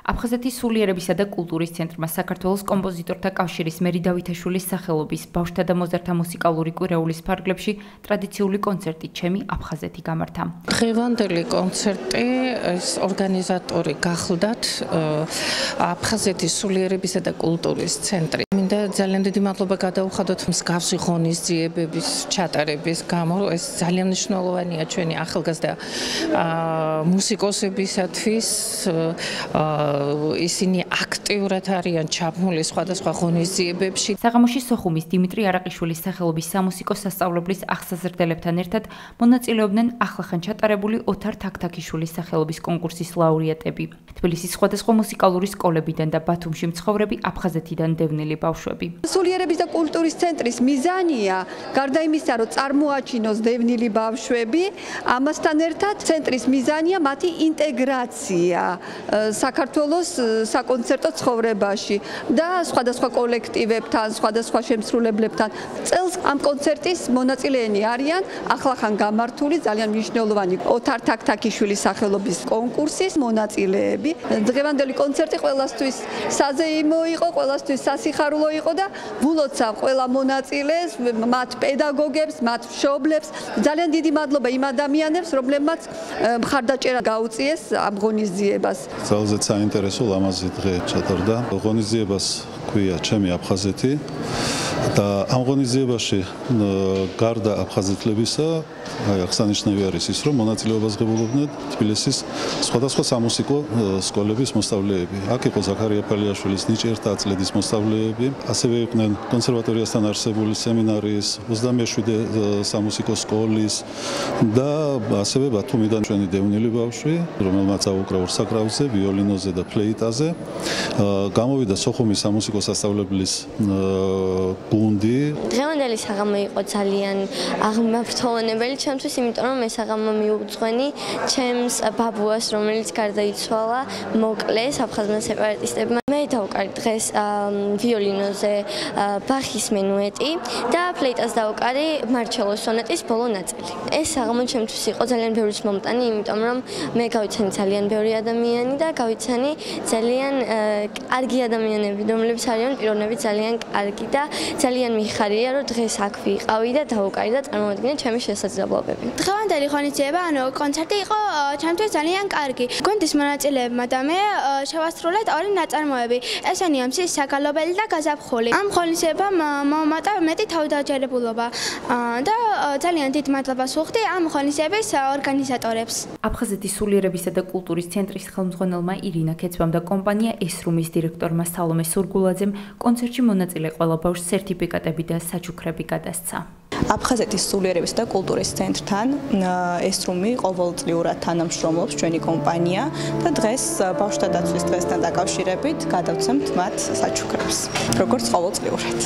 აფხაზეთის სულიერებისა და კულტურის ცენტრმა საქართველოს კომპოზიტორთა კავშირის მერი დავითაშვილის სახელობის ბავშვთა და მოზარდთა მუსიკალური კვირაულის ფარგლებში ტრადიციული კონცერტი ჩემი აფხაზეთი გამართა. დღევანდელი კონცერტი ეს ორგანიზატორი გახლდათ აფხაზეთის სულიერებისა და კულტურის ცენტრი. მინდა ძალიან დიდი მადლობა გადაუხადოთ მსგავსი ღონისძიებების ჩატარების გამო. ეს ძალიან მნიშვნელოვანია ჩვენი ახალგაზრდა მუსიკოსებისათვის. ისინი აქტიურად არიან ჩაბმული სხვადასხვა ღონისძიებებში. საღამოში სოხუმის დიმიტრი არაყიშვილის სახელობის სამუსიკო სასწავლებლის აღსაზრდელებთან ერთად მონაწილეობდნენ ახლახან ჩატარებული ოთარ თაქთაქიშვილის სახელობის კონკურსის ლაურეატები. თბილისის სხვადასხვა მუსიკალური სკოლებიდან და ბათუმში მცხოვრები აფხაზეთიდან დევნილი ბავშვები. სულიერების და კულტურის ცენტრის მიზანია გარდა იმისა, რომ წარმოაჩინოს დევნილი ბავშვები, ამასთან ერთად ცენტრის მიზანია მათი ინტეგრაცია საქართველოს საკონცერტო ცხოვრებაში და სხვადასხვა კოლექტივებთან, სხვადასხვა შემსრულებლებთან. წელს ამ კონცერტის მონაწილეები არიან ახლახან გამართული ძალიან მნიშვნელოვანი ოთარ თაქთაქიშვილის სახელობის კონკურსის მონაწილეები. დღევანდელი კონცერტი ყველასთვის საზეიმო იყო, ყველასთვის სასიხარულო იყო და ვულოცავ ყველა მონაწილეს, მათ პედაგოგებს, მათ მშობლებს. ძალიან დიდი მადლობა იმ ადამიანებს, რომლებმაც მხარდაჭერა გაუწიეს ამ ღონისძიებას. ძალზედ საინტერესო ლამაზი დღე ჩატარდა. ღონისძიებას ქვია ჩემი აფხაზეთი და ამ ღონისძიებაში გარდა აფხაზეთლებისა აღსანიშნავი არის ის, რომ მონაწილეობას ღებულობდნენ თბილისის სხვადასხვა სამუსიკო სკოლების მოსწავლეები. აქ იყო ზაქარია ფალიაშვილის ნიჭიერთა აწლედის მოსწავლეები, ასევე იყვნენ კონსერვატორიასთან არსებული სემინარიის 27 სამუსიკო სკოლის და ასევე ბათუმიდან ჩვენი დევნილი ბავშვი, რომელმაც აუკრა ორსაკრავზე, ვიოლინოზე და ფლეიტაზე. გამოვიდა სოხუმის სამუსიკო სასწავლებლის გუნდი. დღევანდელი საღამო იყო ძალიან აღმართულებელი ჩემთვის, იმიტომ რომ ეს საღამო მიუძღვენი ჩემს ბაბუას, რომელიც გარდაიცვალა მოკლეს აფხაზმა სეპარატისტებმა. მე დავუკარი დღეს ვიოლინოზე ბახის მენუეტი და ფლეიტას დავუკარი მარჩელოს სონატის ბოლო ნაწილი. ეს საღამო ჩემთვის იყო ძალიან ბევრი მომტანი, იმიტომ რომ მე გავიცანი ძალიან ბევრი ადამიანი და გავიცანი ძალიან კარგი ადამიანები, რომლებიც არიან პიროვნებით ძალიან კარგი და ძალიან მიხარია, რომ დღეს აქ ვიყავი და დავუკარი და წარმოვადგინე ჩემი შესაძლებლობები. დღევანდელი ღონისძიება, კონცერტი იყო ჩემთვის ძალიან კარგი. გუნდის მონაწილეებმა და მე შევასრულეთ ორი ნაწარმოები. ესენია მზის საგალობელი და გაზაფხული. ამ ღონისძიებამ მომატა მეტი თავდაჯერებულობა და ძალიან დიდ მადლობას ვუხდი ამ ღონისძიების ორგანიზატორებს. აფხაზეთის სულიერებისა და კულტურის ცენტრის ხელმძღვანელმა ირინა ქეცვამ და კომპანია ესრუმის დირექტორმა სალომე სურგულაძემ კონცერტში მონაწილე ყველა ბავშვს სერტიფიკატები და საჩუქრები გადასცა. აფხაზეთის სულიერების და კულტურის ცენტრთან ესრუმი ყოველწლიურად თანამშრომლობს ჩვენი კომპანია და დღეს ბავშვთა დაცვის დღესთან დაკავშირებით გადავცემთ მათ საჩუქრებს, როგორც ყოველწლიურად.